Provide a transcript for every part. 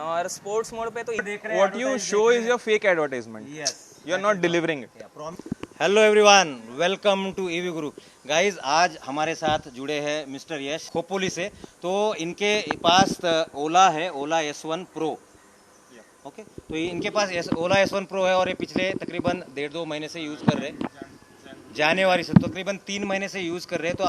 और sports mode पे तो देख रहे हैं what you show is your fake advertisement. You are not delivering it. Hello everyone, welcome to EV Guru. Guys, आज हमारे साथ जुड़े हैं मिस्टर यश खोपोली से. तो इनके पास ओला है, ओला S1 प्रो. ओके, तो इनके पास ओला S1 प्रो है और ये पिछले तकरीबन 1.5-2 महीने से यूज़ कर रहे हैं. जनवरी से तकरीबन 3 महीने से यूज़ कर रहे हैं. तो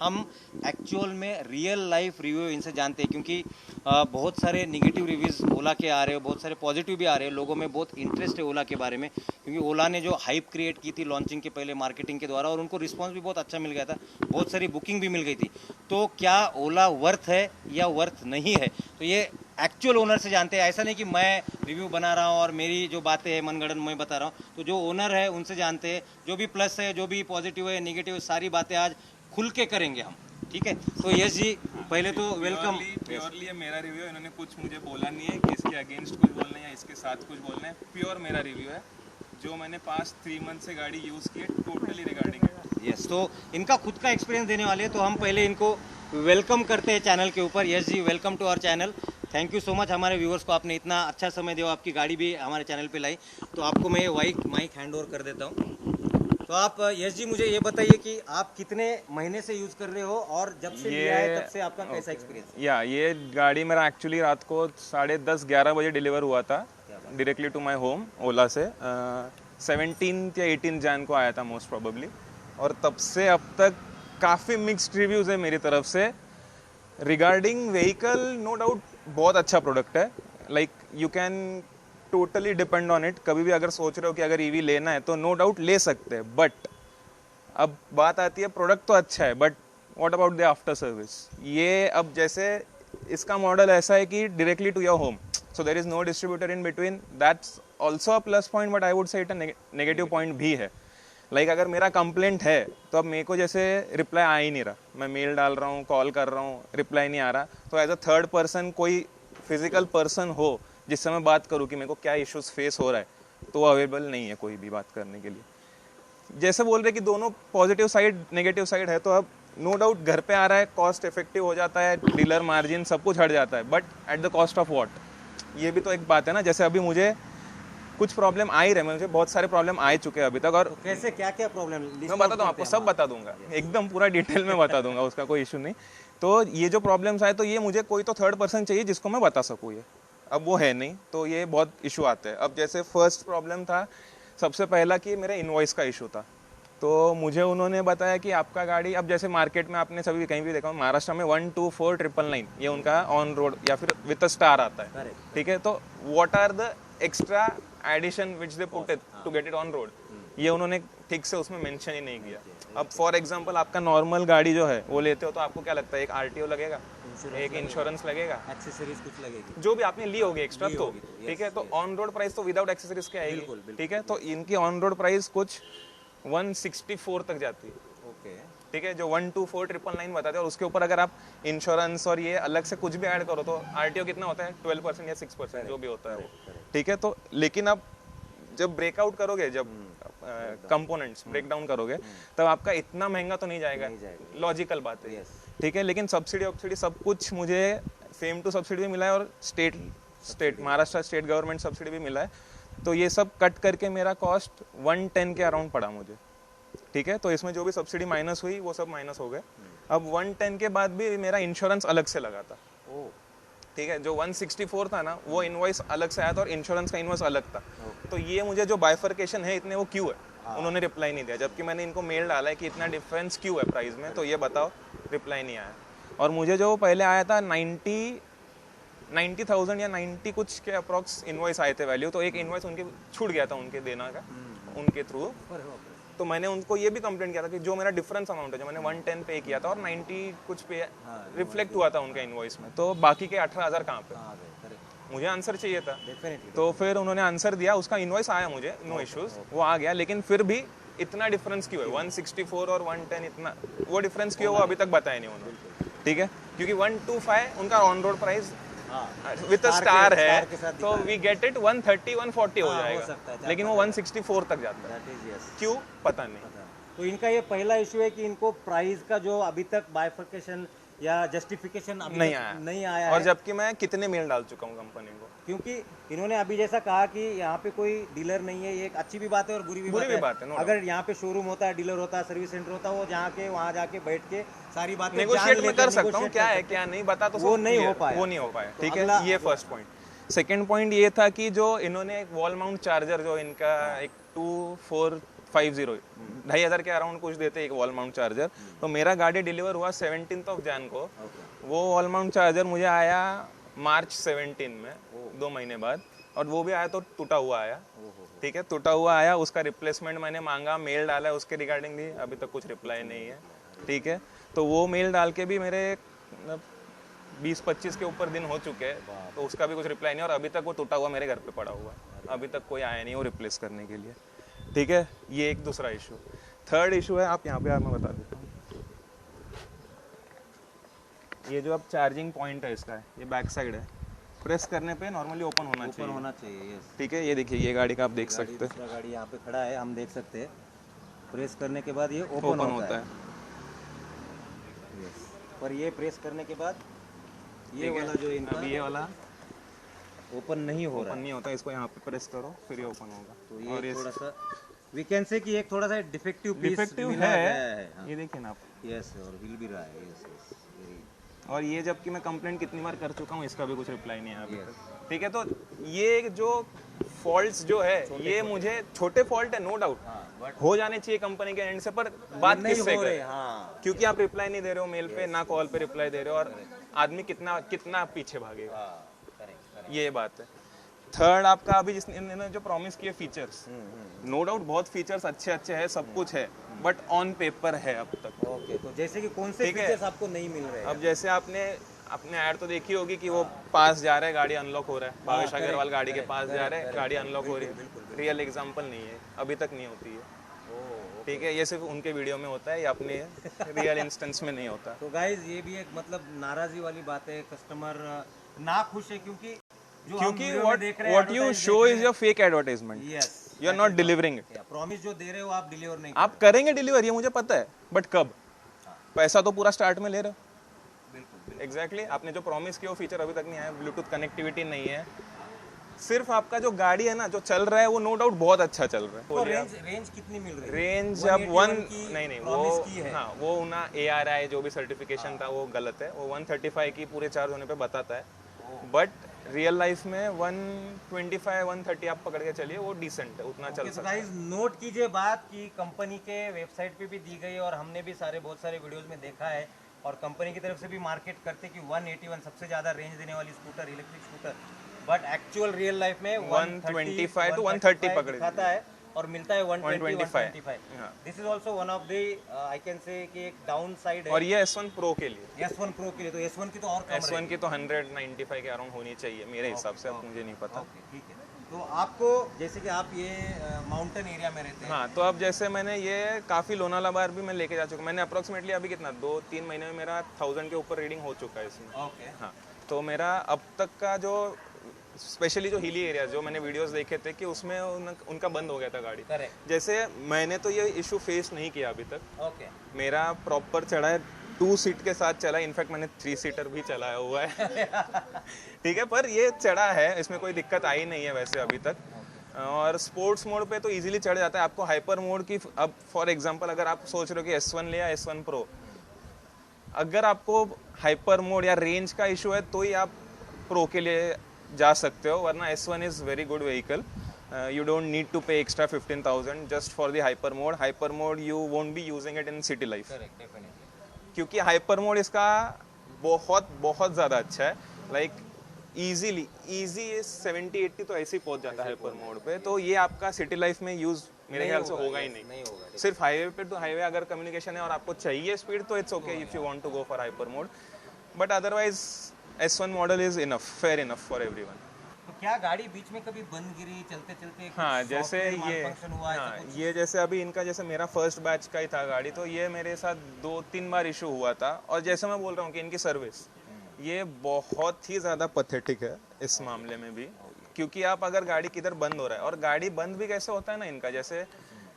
हम एक्चुअल में रियल लाइफ रिव्यू इनसे जानते हैं, क्योंकि बहुत सारे निगेटिव रिव्यूज़ ओला के आ रहे हैं, बहुत सारे पॉजिटिव भी आ रहे हैं. लोगों में बहुत इंटरेस्ट है ओला के बारे में, क्योंकि ओला ने जो हाइप क्रिएट की थी लॉन्चिंग के पहले मार्केटिंग के द्वारा, और उनको रिस्पॉन्स भी बहुत अच्छा मिल गया था, बहुत सारी बुकिंग भी मिल गई थी. तो क्या ओला वर्थ है या वर्थ नहीं है, तो ये एक्चुअल ओनर से जानते हैं. ऐसा नहीं कि मैं रिव्यू बना रहा हूँ और मेरी जो बातें हैं मनगढ़ंत मैं बता रहा हूँ. तो जो ओनर है उनसे जानते हैं, जो भी प्लस है, जो भी पॉजिटिव है, नेगेटिव है, सारी बातें आज खुल के करेंगे हम. ठीक है, तो यश जी पहले तो वेलकम. प्योरली ये मेरा रिव्यू है. इन्होंने कुछ मुझे बोला नहीं है कि इसके अगेंस्ट कुछ बोलना है या इसके साथ कुछ बोलना है. प्योर मेरा रिव्यू है. जो मैंने पास्ट 3 मंथ से गाड़ी यूज़ की है, टोटली रिगार्डिंग है. यस, तो इनका खुद का एक्सपीरियंस देने वाले हैं. तो हम पहले इनको वेलकम करते हैं चैनल के ऊपर. यस जी, welcome to our channel. Thank you so much हमारे व्यूअर्स को, आपने इतना अच्छा समय दिया, आपकी गाड़ी भी हमारे चैनल पे लाई. तो आपको मैं माइक हैंड ओवर कर देता हूँ. तो आप यश जी मुझे ये बताइए कि आप कितने महीने से यूज़ कर रहे हो और जब से लिया है तब से आपका कैसा एक्सपीरियंस? या ये गाड़ी मेरा एक्चुअली रात को 10:30-11 बजे डिलीवर हुआ था डायरेक्टली टू माय होम ओला से. 17 या 18 जैन को आया था मोस्ट प्रोबेबली. और तब से अब तक काफ़ी मिक्स्ड रिव्यूज़ है मेरी तरफ से रिगार्डिंग व्हीकल. नो डाउट बहुत अच्छा प्रोडक्ट है. Like you can totally depend on it. कभी भी अगर सोच रहे हो कि अगर ईवी लेना है तो नो डाउट ले सकते हैं. बट अब बात आती है, प्रोडक्ट तो अच्छा है but what about the after service. ये अब जैसे इसका मॉडल ऐसा है कि directly to your home, so there is no distributor in between. That's also a plus point, but I would say it a negative point भी है. Like अगर मेरा कंप्लेंट है तो अब मेरे को जैसे रिप्लाई आ ही नहीं रहा. मैं मेल डाल रहा हूँ, कॉल कर रहा हूँ, रिप्लाई नहीं आ रहा. तो एज अ थर्ड पर्सन कोई फिजिकल पर्सन हो जिससे मैं बात करूँ कि मेरे को क्या इश्यूज फेस हो रहा है, तो वो अवेलेबल नहीं है कोई भी बात करने के लिए. जैसे बोल रहे कि दोनों पॉजिटिव साइड नेगेटिव साइड है, तो अब नो डाउट घर पे आ रहा है, कॉस्ट इफेक्टिव हो जाता है, डीलर मार्जिन सब कुछ हट जाता है. But at the cost of what, ये भी तो एक बात है ना. जैसे अभी मुझे कुछ प्रॉब्लम आ ही रहे, मुझे बहुत सारे प्रॉब्लम आ चुके हैं अभी तक. और कैसे, क्या क्या प्रॉब्लम? मैं बताता हूँ आपको, सब बता दूंगा, एकदम पूरा डिटेल में बता दूंगा, उसका कोई इशू नहीं. तो ये जो प्रॉब्लम्स आए, तो ये मुझे कोई तो थर्ड पर्सन चाहिए जिसको मैं बता सकूँ. ये अब वो है नहीं, तो ये बहुत इशू आते हैं. अब जैसे फर्स्ट प्रॉब्लम था सबसे पहला कि मेरे इनवॉइस का इशू था. तो मुझे उन्होंने बताया कि आपका गाड़ी, अब जैसे मार्केट में आपने सभी कहीं भी देखा, महाराष्ट्र में 124,999 ये उनका ऑन रोड या फिर विद स्टार आता है. ठीक है, तो what are the extra addition which they put to get it on road, ये उन्होंने ठीक से उसमें मेंशन ही नहीं किया. अब फॉर एग्जांपल आपका नॉर्मल गाड़ी जो है वो लेते हो तो आपको क्या लगता है, एक आरटीओ लगेगा, एक इंश्योरेंस लगेगा, एक्सेसरीज कुछ लगेगी, जो भी आपने ली होगी एक्स्ट्रा. तो ठीक है, तो ऑन रोड प्राइस तो विदाउट एक्सेसरीज के आएगी. ठीक है, तो इनकी ऑन रोड प्राइस कुछ 164 तक जाती है. ओके, ठीक है, जो 124,999 बताते हैं, और उसके ऊपर अगर आप इंश्योरेंस और ये अलग से कुछ भी ऐड करो तो आरटीओ कितना होता है, 12% या 6% जो भी होता है वो. ठीक है, तो लेकिन अब जब ब्रेकआउट करोगे, जब कंपोनेंट्स ब्रेक डाउन करोगे, तब आपका इतना महंगा तो नहीं जाएगा. लॉजिकल बात है. ठीक है, लेकिन सब्सिडी सब कुछ मुझे फेम टू सब्सिडी भी मिला है और state Maharashtra state government subsidy भी मिला है. तो ये सब कट करके मेरा कॉस्ट 110 के अराउंड पड़ा मुझे. ठीक है, तो इसमें जो भी सब्सिडी माइनस हुई वो सब माइनस हो गए. अब 110 के बाद भी मेरा इंश्योरेंस अलग से लगा था. ठीक है, जो 164 था ना, वो इनवॉइस अलग से आया था और इंश्योरेंस का इनवॉइस अलग था. तो ये मुझे जो बाइफर्केशन है इतने, वो क्यों है, उन्होंने रिप्लाई नहीं दिया. जबकि मैंने इनको मेल डाला है कि इतना डिफरेंस क्यों है प्राइस में, तो ये बताओ. रिप्लाई नहीं आया. और मुझे जो पहले आया था 90,000 या 90 कुछ के अप्रॉक्स इनवॉइस आए थे वैल्यू, तो एक इनवॉइस उनके छूट गया था उनके देना का, उनके थ्रू. तो मैंने उनको ये भी कंप्लेंट किया था कि जो मेरा डिफरेंस अमाउंट है, जो मैंने 110 पे किया था और 90 कुछ पे रिफ्लेक्ट हुआ था उनका इनवॉइस में, तो बाकी के 18,000 कहाँ पे. मुझे आंसर चाहिए था. तो फिर उन्होंने आंसर दिया, उसका इनवॉइस आया मुझे, नो इश्यूज, वो आ गया. लेकिन फिर भी इतना डिफरेंस क्यों है, 164 और 110, इतना वो डिफरेंस क्यों है, वो अभी तक बताया नहीं उन्होंने. ठीक है, क्योंकि 125 उनका on road price with star है, तो वी गेट इट 130-140 हो जाएगा. लेकिन वो 164 तक जाता है. क्यों, पता नहीं. तो इनका ये पहला इशू है कि इनको प्राइस का जो अभी तक बाइफर्केशन या जस्टिफिकेशन अभी नहीं तक आया। नहीं आया और है? जबकि मैं कितने मेल डाल चुका हूँ कंपनी को। क्योंकि इन्होंने अभी जैसा कहा कि यहाँ पे कोई डीलर नहीं है, ये एक अच्छी भी बात है और बुरी भी बात है। no अगर यहाँ पे शोरूम होता है, डीलर होता है, सर्विस सेंटर होता है, वो जाके वहाँ जाके बैठ के सारी बातें नेगोशिएट जान मैं लेते, कर सकता हूँ, negotiate क्या कर है सकते। क्या नहीं बता तो वो सब नहीं clear हो है, पाया। वो नहीं हो पाया। तो ठीक अगला- है, ये फर्स्ट पॉइंट। सेकंड पॉइंट ये था कि जो इन्होंने एक वॉल माउंट चार्जर जो इनका एक 2450 2,500 के अराउंड कुछ देते एक वॉल माउंट चार्जर, तो मेरा गाड़ी डिलीवर हुआ 17 जैन को। वो वॉल माउंट चार्जर मुझे आया मार्च 17 में, 2 महीने बाद, और वो भी आया तो टूटा हुआ आया। ठीक है, टूटा हुआ आया, उसका रिप्लेसमेंट मैंने मांगा, मेल डाला है उसके रिगार्डिंग भी, अभी तक कुछ रिप्लाई नहीं है। ठीक है, तो वो मेल डाल के भी मेरे 20-25 के ऊपर दिन हो चुके हैं, तो उसका भी कुछ रिप्लाई नहीं, और अभी तक वो टूटा हुआ मेरे घर पे पड़ा हुआ है, अभी तक कोई आया नहीं वो रिप्लेस करने के लिए। ठीक है, ये एक दूसरा इशू। थर्ड इशू है, आप यहाँ पे मैं बता देता हूँ, ये जो अब चार्जिंग पॉइंट है इसका है, ये बैक साइड है, प्रेस करने पे नॉर्मली ओपन होना चाहिए। होना चाहिए, यस। ठीक है, ये देखिए, ये गाड़ी का आप देख गाड़ी, सकते हैं, दूसरा गाड़ी यहाँ पे खड़ा है, हम देख सकते हैं। प्रेस करने के बाद ये ओपन ओपन होता है। यस। पर ये प्रेस करने के बाद ये ठीक है, वाला जो इनका अब ये वाला ओपन नहीं हो रहा ओपन है, नहीं होता, इसको यहाँ पे प्रेस करो फिर ये ओपन होगा। तो और ये ये थोड़ा सा वी कैन से कि एक थोड़ा सा डिफेक्टिव पीस डिफेक्टिव मिला है, गया है। ये देखिए ना आप। यस, और हिल भी रहा है। यस यस, और ये जबकि मैं कंप्लेंट कितनी बार कर चुका हूँ, इसका भी कुछ रिप्लाई नहीं है अभी तक। ठीक है, तो ये जो फॉल्ट्स जो है, ये मुझे छोटे फॉल्ट है, नो डाउट हो जाने चाहिए कंपनी के एंड से, पर बात नहीं किससे हो रहे। करें? हाँ, क्योंकि आप रिप्लाई नहीं दे रहे हो मेल पे, ना कॉल पे रिप्लाई दे रहे हो, और आदमी कितना कितना पीछे भागेगा, करेक्ट। ये बात है। थर्ड, आपका अभी जिसने इन्होंने जो प्रॉमिस किए फीचर्स, नो डाउट बहुत फीचर्स अच्छे अच्छे हैं, सब कुछ है, बट ऑन पेपर है अब तक। ओके, तो जैसे कि कौन से ठीक है। फीचर्स आपको नहीं मिल रहे हैं? अब जैसे आपने अपने ऐड तो देखी होगी कि वो पास जा रहा है, गाड़ी अनलॉक हो रहा है, भावेश अग्रवाल गाड़ी के पास जा रहे हैं, गाड़ी अनलॉक हो रही है। रियल एग्जांपल नहीं है, अभी तक नहीं होती है। ठीक है, ये सिर्फ उनके वीडियो में होता है, ये अपने रियल इंस्टेंस में नहीं होता। तो गाइज ये भी एक मतलब नाराजगी वाली बात है, कस्टमर ना खुश है क्योंकि जो हम क्योंकि वीडियो में देख रहे हैं, what you show is your fake advertisement, yes, you are not delivering it. Promise जो दे रहे हो आप डिलीवर नहीं आप करेंगे डिलीवर, ये मुझे पता है, बट कब? पैसा तो पूरा स्टार्ट में ले रहे हो। बिल्कुल। एग्जैक्टली, आपने जो प्रॉमिस किया वो फीचर अभी तक नहीं आया, ब्लूटूथ कनेक्टिविटी नहीं है। सिर्फ आपका जो गाड़ी है ना, जो चल रहा है वो नो डाउट बहुत अच्छा चल रहा है। तो रेंज कितनी मिल रही है? रेंज अब 181 की नहीं promise की वो, है। हाँ, वो ना ARI जो भी सर्टिफिकेशन था वो गलत है, वो 135 की पूरे चार्ज होने पे बताता है, बट रियल लाइफ में 125 130 आप पकड़ के चलिए, वो डिसेंट है, उतना चल तो सकता है। गाइस नोट कीजिए बात कि कंपनी के वेबसाइट पे भी दी गई और हमने भी बहुत सारे वीडियोस में देखा है, और कंपनी की तरफ से भी मार्केट करते कि 181 सबसे ज्यादा रेंज देने वाली scooter, electric scooter, but actual real life में 125 to 130 पकड़ दिखाता है और मिलता है 125। 125। हाँ। This is also one of the I can say कि एक डाउन साइड है और ये S1 Pro के लिए, S1 Pro के लिए। तो S1 की तो और कम S1 की तो 195 के अराउंड होनी चाहिए मेरे हिसाब से, अब मुझे नहीं पता। ओके, ठीक है। तो आपको जैसे कि आप ये माउंटेन एरिया में रहते हैं, हाँ, तो अब जैसे मैंने ये काफ़ी लोनावाला बार भी मैं लेके जा चुका, मैंने अप्रोक्सीमेटली अभी कितना 2-3 महीने में मेरा 1000 के ऊपर रीडिंग हो चुका है इसमें। ओके, हाँ, तो मेरा अब तक का जो स्पेशली जो हिली एरिया जो मैंने वीडियोस देखे थे कि उसमें उनका बंद हो गया था गाड़ी। करेक्ट, जैसे मैंने तो ये इशू फेस नहीं किया अभी तक, ओके, मेरा प्रॉपर चढ़ा है 2 सीट के साथ चला, इनफैक्ट मैंने 3 सीटर भी चलाया हुआ है। ठीक है, पर ये चढ़ा है, इसमें कोई दिक्कत आई नहीं है वैसे अभी तक। और स्पोर्ट्स मोड पे तो इजीली चढ़ जाता है। आपको हाइपर मोड की, अब फॉर एग्जांपल अगर आप सोच रहे हो कि S1 ले या S1 Pro, अगर आपको हाइपर मोड या रेंज का इशू है तो ही आप प्रो के लिए जा सकते हो, वरना S1 is very good vehicle. You don't need to pay extra 15,000 just for the hyper mode. Hyper mode you won't be using it in city life. Correct, definitely. क्योंकि हाइपर मोड इसका बहुत बहुत ज़्यादा अच्छा है, लाइक इजीली 70-80 तो ऐसे ही पहुंच जाता है हाइपर मोड पे, तो ये आपका सिटी लाइफ में यूज मेरे ख्याल से होगा ही नहीं। नहीं होगा। सिर्फ हाईवे पे तो हाईवे अगर कम्युनिकेशन है और आपको चाहिए स्पीड तो it's okay if you want to go for hyper mode, but otherwise S1 model is enough, fair enough for everyone. तो क्या गाड़ी बीच में कभी बंद गिरी चलते चलते? हाँ, जैसे ये हुआ हाँ, ये जैसे अभी इनका जैसे मेरा फर्स्ट बैच का ही था गाड़ी, तो ये मेरे साथ 2-3 बार इशू हुआ था। और जैसे मैं बोल रहा हूँ कि इनकी सर्विस ये बहुत ही ज़्यादा पथेटिक है इस मामले में भी, क्योंकि आप अगर गाड़ी किधर बंद हो रहा है, और गाड़ी बंद भी कैसे होता है ना इनका, जैसे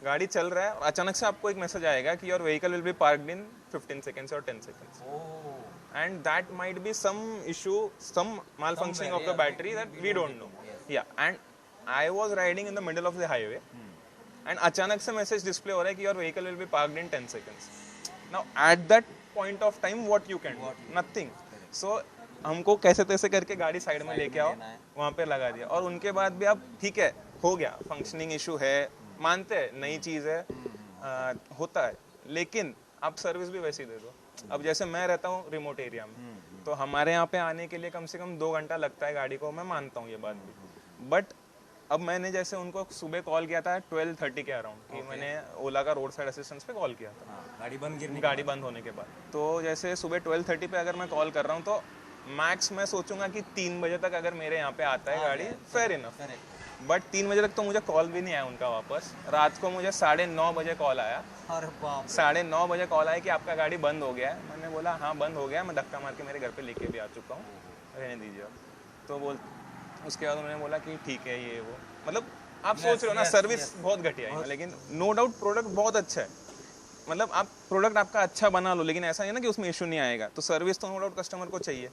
गाड़ी चल रहा है और अचानक से आपको एक मैसेज आएगा कि your vehicle will be parked in 15 seconds और 10 seconds, and that might be some issue, some malfunctioning of the battery that we don't know. Yeah, and I was riding in the middle of the highway and अचानक से message display हो रहा है कि your vehicle will be parked in 10 seconds. Now at that point of time what you can do? Nothing. So हमको कैसे तैसे करके गाड़ी साइड में लेके आओ, वहाँ पे लगा दिया. और उनके बाद भी अब ठीक है, हो गया, फंक्शनिंग इशू है, मानते हैं नई चीज़ है, होता है, लेकिन आप सर्विस भी वैसी दे दो. अब जैसे मैं रहता हूँ रिमोट एरिया में, तो हमारे यहाँ पे आने के लिए कम से कम 2 घंटा लगता है गाड़ी को, मैं मानता हूँ ये बात भी. बट अब मैंने जैसे उनको सुबह कॉल किया था 12:30 के अराउंड कि मैंने ओला का रोड साइड असिस्टेंस पे कॉल किया था, गाड़ी बंद होने के बाद. तो जैसे सुबह 12:30 पे अगर मैं कॉल कर रहा हूँ तो मैक्स मैं सोचूंगा कि 3 बजे तक अगर मेरे यहाँ पे आता है गाड़ी, फेयर इनफ. बट 3 बजे तक तो मुझे कॉल भी नहीं आया उनका वापस. रात को मुझे 9:30 बजे कॉल आया. 9:30 बजे कॉल आया कि आपका गाड़ी बंद हो गया है. मैंने बोला हाँ बंद हो गया, मैं धक्का मार के मेरे घर पे लेके भी आ चुका हूँ, रहने दीजिए आप. तो बोल उसके बाद उन्होंने बोला कि ठीक है ये वो, मतलब आप सोच रहे हो ना, सर्विस बहुत घटिया है, लेकिन नो डाउट प्रोडक्ट बहुत अच्छा है. मतलब आप प्रोडक्ट आपका अच्छा बना लो, लेकिन ऐसा नहीं ना कि उसमें इशू नहीं आएगा. तो सर्विस तो नो डाउट कस्टमर को चाहिए.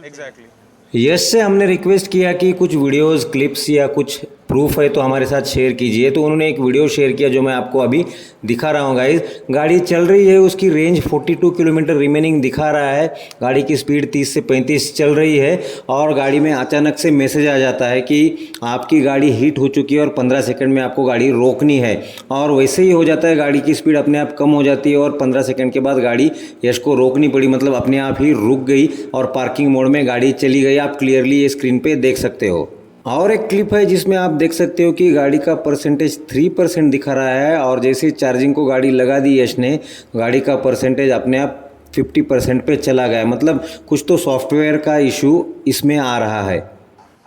एग्जैक्टली. यश से हमने रिक्वेस्ट किया कि कुछ वीडियोस क्लिप्स या कुछ प्रूफ है तो हमारे साथ शेयर कीजिए. तो उन्होंने एक वीडियो शेयर किया जो मैं आपको अभी दिखा रहा हूँ गाइस. गाड़ी चल रही है, उसकी रेंज 42 किलोमीटर रिमेनिंग दिखा रहा है. गाड़ी की स्पीड 30 से 35 चल रही है और गाड़ी में अचानक से मैसेज आ जाता है कि आपकी गाड़ी हीट हो चुकी है और 15 सेकंड में आपको गाड़ी रोकनी है. और वैसे ही हो जाता है, गाड़ी की स्पीड अपने आप कम हो जाती है और 15 सेकंड के बाद गाड़ी यश को रोकनी पड़ी, मतलब अपने आप ही रुक गई और पार्किंग मोड में गाड़ी चली गई. आप क्लियरली ये स्क्रीन पे देख सकते हो. और एक क्लिप है जिसमें आप देख सकते हो कि गाड़ी का परसेंटेज 3% दिखा रहा है और जैसे चार्जिंग को गाड़ी लगा दी यश ने, गाड़ी का परसेंटेज अपने आप 50% पे चला गया. मतलब कुछ तो सॉफ्टवेयर का इशू इसमें आ रहा है.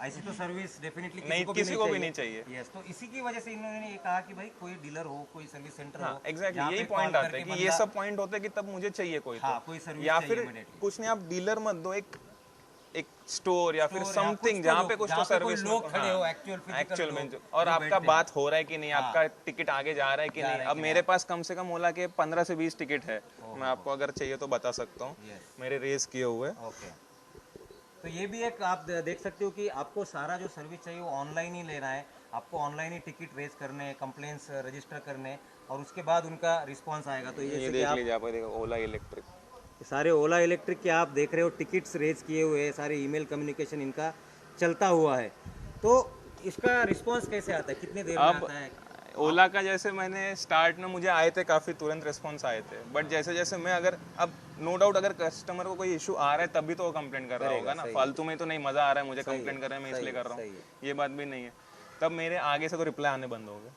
ऐसी तो सर्विस डेफिनेटली नहीं, किसी को भी नहीं चाहिए. यस, तो इसी की वजह से इन्होंने ये कहा कि भाई कोई डीलर हो, कोई सर्विस सेंटर हो. एग्जैक्टली, यही पॉइंट आता है कि ये सब पॉइंट होते हैं कि तब मुझे चाहिए कोई. हाँ, कोई सर्विस या चाहिए फिर immediately. कुछ नहीं, आप डीलर मत दो, एक स्टोर या फिर समथिंग जहाँ पे कुछ तो सर्विस लोग खड़े हो, एक्चुअल में और आपका बात हो रहा है कि नहीं, आपका टिकट आगे जा रहा है कि नहीं. अब मेरे पास कम से कम ओला के 15 से 20 टिकट है. मैं आपको अगर चाहिए तो बता सकता हूँ, मेरे रेस किए हुए. ओके, तो ये भी एक आप देख सकते हो कि आपको सारा जो सर्विस चाहिए वो ऑनलाइन ही लेना है. आपको ऑनलाइन ही टिकट रेज करने, कंप्लेंट्स रजिस्टर करने और उसके बाद उनका रिस्पांस आएगा. तो ये देख लीजिए, आप देखो ओला इलेक्ट्रिक, सारे ओला इलेक्ट्रिक के आप देख रहे हो टिकट्स रेज किए हुए हैं, सारे ईमेल कम्युनिकेशन इनका चलता हुआ है. तो इसका रिस्पांस कैसे आता है, कितने देर में आता है? ओला का जैसे मैंने स्टार्ट में मुझे आए थे काफ़ी तुरंत रिस्पांस आए थे. बट जैसे जैसे मैं अगर अब नो डाउट अगर कस्टमर को कोई इशू आ रहा है तभी तो वो कंप्लेंट कर रहा होगा ना. फालतू में तो नहीं, मज़ा आ रहा है मुझे कंप्लेंट कर रहे हैं, मैं इसलिए कर रहा हूँ, ये बात भी नहीं है. तब मेरे आगे से तो रिप्लाई आने बंद हो गए.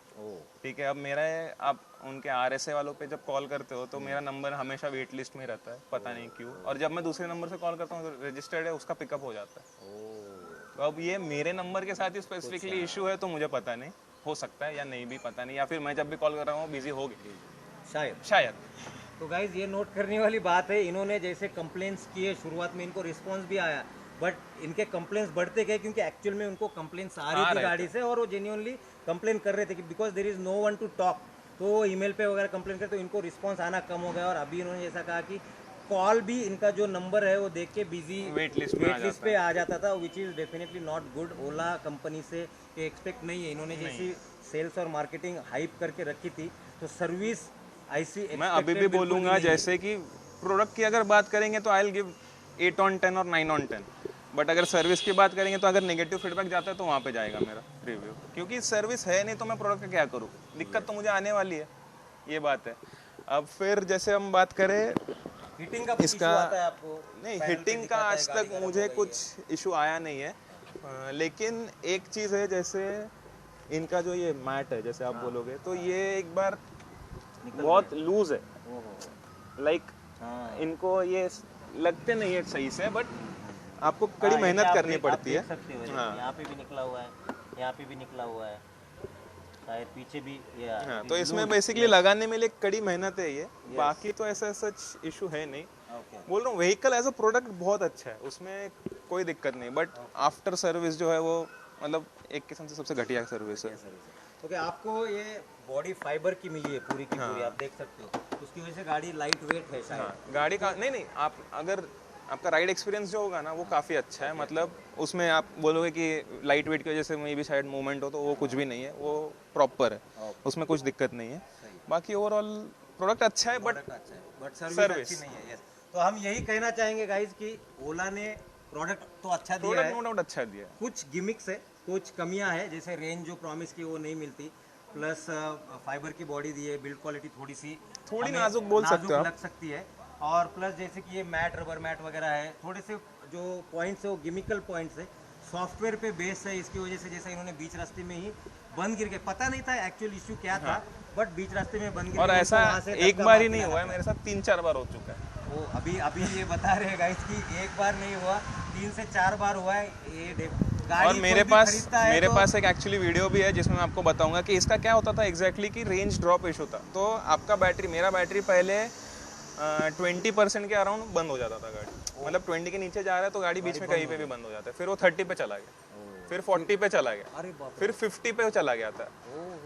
ठीक है, अब मेरा आप उनके RSA वालों पे जब कॉल करते हो तो मेरा नंबर हमेशा वेट लिस्ट में रहता है, पता नहीं क्यों. और जब मैं दूसरे नंबर से कॉल करता हूँ तो रजिस्टर्ड है, उसका पिकअप हो जाता है. तो अब ये मेरे नंबर के साथ ही स्पेसिफिकली इशू है, तो मुझे पता नहीं, हो सकता है या नहीं भी, पता नहीं, या फिर मैं जब भी कॉल कर रहा हूँ बिजी हो गई शायद. तो गाइज ये नोट करने वाली बात है, इन्होंने जैसे कंप्लेंट्स किए शुरुआत में, इनको रिस्पांस भी आया, बट इनके कंप्लेंट्स बढ़ते गए क्योंकि एक्चुअल में उनको कंप्लेंट्स आ रही थी गाड़ी से और वो जेन्युइनली कंप्लेन कर रहे थे कि because there is no one to talk. तो ईमेल पे वगैरह कंप्लेन करते तो इनको रिस्पांस आना कम हो गया. और अभी इन्होंने जैसा कहा कि कॉल भी इनका जो नंबर है वो देख के बिजी वेट लिस्ट पे आ जाता था, which is definitely not good. Ola company से ये एक्सपेक्ट नहीं है. इन्होंने जैसी सेल्स और मार्केटिंग हाइप करके रखी थी तो सर्विस ऐसी मैं अभी भी बोलूँगा, जैसे कि प्रोडक्ट की अगर बात करेंगे तो आई विल गिव 8 on 10 और 9 on 10. बट अगर सर्विस की बात करेंगे तो अगर नेगेटिव फीडबैक जाता है तो वहाँ पे जाएगा मेरा रिव्यू, क्योंकि सर्विस है नहीं तो मैं प्रोडक्ट का क्या करूँ. दिक्कत तो मुझे आने वाली है, ये बात है. अब फिर जैसे हम बात करें हिटिंग का इसका, आता है आपको? नहीं, हिटिंग का आज तक मुझे कुछ इशू आया नहीं है. लेकिन एक चीज़ है, जैसे इनका जो ये मैट है, जैसे आप बोलोगे तो ये एक बार बहुत लूज है, लाइक इनको ये लगते नहीं है सही से, बट आपको कड़ी मेहनत करनी पड़ती है. यहाँ पे भी निकला हुआ है, यहाँ पे भी निकला हुआ है, शायद पीछे भी. हाँ, तो इसमें बेसिकली लगाने में लिए कड़ी मेहनत है ये. बाकी तो ऐसा सच इशू है नहीं. बोल रहा हूँ व्हीकल एज अ प्रोडक्ट बहुत अच्छा है, उसमें कोई दिक्कत नहीं. बट आफ्टर सर्विस जो है वो मतलब एक किस्म से सबसे घटिया सर्विस है. ओके, आपको ये बॉडी फाइबर की मिली है पूरी की पूरी, आप देख सकते हो. उसकी वजह से गाड़ी लाइट वेट है शायद. गाड़ी का नहीं, आप अगर आपका राइड एक्सपीरियंस जो होगा ना वो काफ़ी अच्छा है, मतलब उसमें आप बोलोगे कि लाइट वेट की वजह से मे भी शायद मूवमेंट हो, तो वो कुछ भी नहीं है, वो प्रॉपर है, उसमें कुछ दिक्कत नहीं है। बाकी ओवरऑल प्रोडक्ट अच्छा है, बट अच्छा है बट सर्विस सर्विस अच्छी नहीं है। यस, तो हम यही कहना चाहेंगे गाइज कि ओला ने प्रोडक्ट तो अच्छा दिया प्रोडक्ट है, नो डाउट अच्छा दिया है। कुछ गिमिक्स है, कुछ कमियां है, जैसे रेंज जो प्रॉमिस की वो नहीं मिलती, प्लस फाइबर की बॉडी दी है, बिल्ड क्वालिटी थोड़ी सी थोड़ी हमें नाजुक बोल सकते हो आप। लग सकती है, और प्लस जैसे कि ये मैट रबर मैट वगैरह है, थोड़े से जो पॉइंट्स है वो गिमिकल पॉइंट्स है, सॉफ्टवेयर पे बेस है, इसकी वजह से जैसे इन्होंने बीच रास्ते में ही बंद गिर के, पता नहीं था एक्चुअल इश्यू क्या था, बट बीच रास्ते में बंद गिर और के ऐसा उनको वहाँ से एक धक्का बार मार ही के नहीं लाना हुआ है, पड़ा। मेरे साथ 3-4 बार हो चुका है। वो अभी ये बता रहे हैं गाइस कि एक बार नहीं हुआ, 3 से 4 बार हुआ है ये गाड़ी। और मेरे कोई भी पास खरीदता है तो एक एक्चुअली वीडियो भी है जिसमें मैं आपको बताऊंगा कि इसका क्या होता था एग्जैक्टली कि रेंज ड्रॉप इशू था। तो आपका बैटरी, मेरा बैटरी पहले 20% के अराउंड बंद हो जाता था गाड़ी, मतलब 20 के नीचे जा रहा है तो गाड़ी बीच में कहीं पे भी बंद हो जाता है, फिर वो 30 पे चला गया, फिर 40 पे चला गया, अरे बाप फिर 50 पे चला गया था।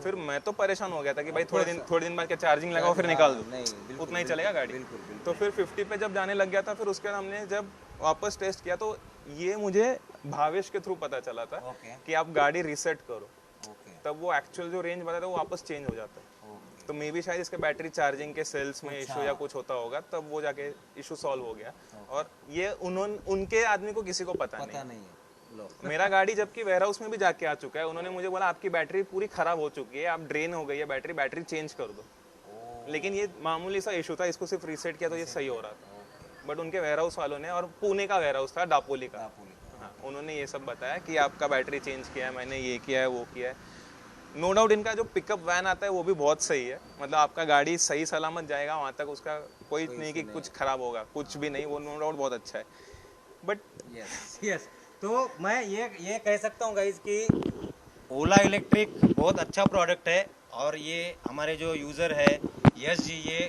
फिर मैं तो परेशान हो गया था कि भाई थोड़े दिन बाद क्या चार्जिंग लगाओ फिर निकाल दो, नहीं, बिल्कुल, उतना ही चलेगा गाड़ी। तो फिर 50 पे जब जाने लग गया था, फिर उसके बाद हमने जब वापस टेस्ट किया तो ये मुझे भावेश के थ्रू पता चला था ओके कि आप गाड़ी रीसेट करो, ओके तब वो एक्चुअल जो रेंज बताता है वो वापस चेंज हो जाता है। तो मे बी शायद इसके बैटरी चार्जिंग के सेल्स में इशू या कुछ होता होगा, तब वो जाके इशू सॉल्व हो गया। और ये उनके आदमी को किसी को पता पता नहीं। नहीं है। लो मेरा गाड़ी जबकि वेयर हाउस में भी जाके आ चुका है, उन्होंने मुझे बोला आपकी बैटरी पूरी खराब हो चुकी है, आप ड्रेन हो गई है बैटरी चेंज कर दो। लेकिन ये मामूली सा इशू था, इसको सिर्फ रीसेट किया तो ये सही हो रहा था। बट उनके वेयर हाउस वालों ने, और पुणे का वेयर हाउस था, डापोली का, हाँ, उन्होंने ये सब बताया कि आपका बैटरी चेंज किया है, मैंने ये किया है वो किया है। नो डाउट इनका जो पिकअप वैन आता है वो भी बहुत सही है, मतलब आपका गाड़ी सही सलामत जाएगा वहाँ तक, उसका कोई नहीं कि कुछ खराब होगा, कुछ भी नहीं, वो नो डाउट बहुत अच्छा है। बट यस यस, तो मैं ये कह सकता हूँ गाइज कि ओला इलेक्ट्रिक बहुत अच्छा प्रोडक्ट है, और ये हमारे जो यूज़र है यस जी, ये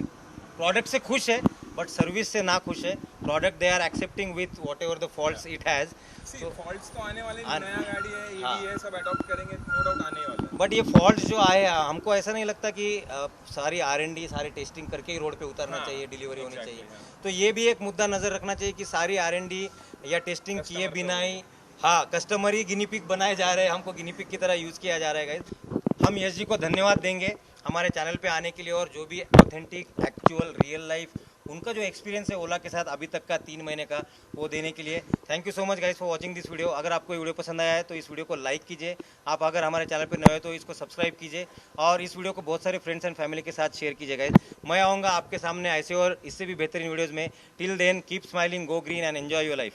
प्रोडक्ट से खुश है बट सर्विस से ना खुश है। Product they are accepting with whatever the faults it has, faults तो आने वाले, नया गाड़ी है, ये भी है, सब अडॉप्ट करेंगे, नो डाउट आने वाला है। बट ये फॉल्ट जो आए, हमको ऐसा नहीं लगता कि सारी R&D सारी टेस्टिंग करके ही रोड पे उतरना चाहिए, डिलीवरी होनी चाहिए। तो ये भी एक मुद्दा नज़र रखना चाहिए कि सारी R&D या टेस्टिंग किए बिना ही, हाँ, कस्टमर ही गिनी पिग बनाए जा रहे हैं, हमको गिनी पिग की तरह यूज़ किया जा रहा है गाइस। हम यस जी को धन्यवाद देंगे हमारे चैनल पे आने के लिए, और जो भी ऑथेंटिक एक्चुअल रियल लाइफ उनका जो एक्सपीरियंस है ओला के साथ अभी तक का 3 महीने का, वो देने के लिए thank you so much guys for watching this video. अगर आपको ये वीडियो पसंद आया है तो इस वीडियो को लाइक कीजिए, आप अगर हमारे चैनल पर नए हो तो इसको सब्सक्राइब कीजिए, और इस वीडियो को बहुत सारे फ्रेंड्स एंड फैमिली के साथ शेयर कीजिए गाइस। मैं आऊँगा आपके सामने ऐसे और इससे भी बेहतरीन वीडियोज़ में। Till then keep smiling, go green and enjoy your life.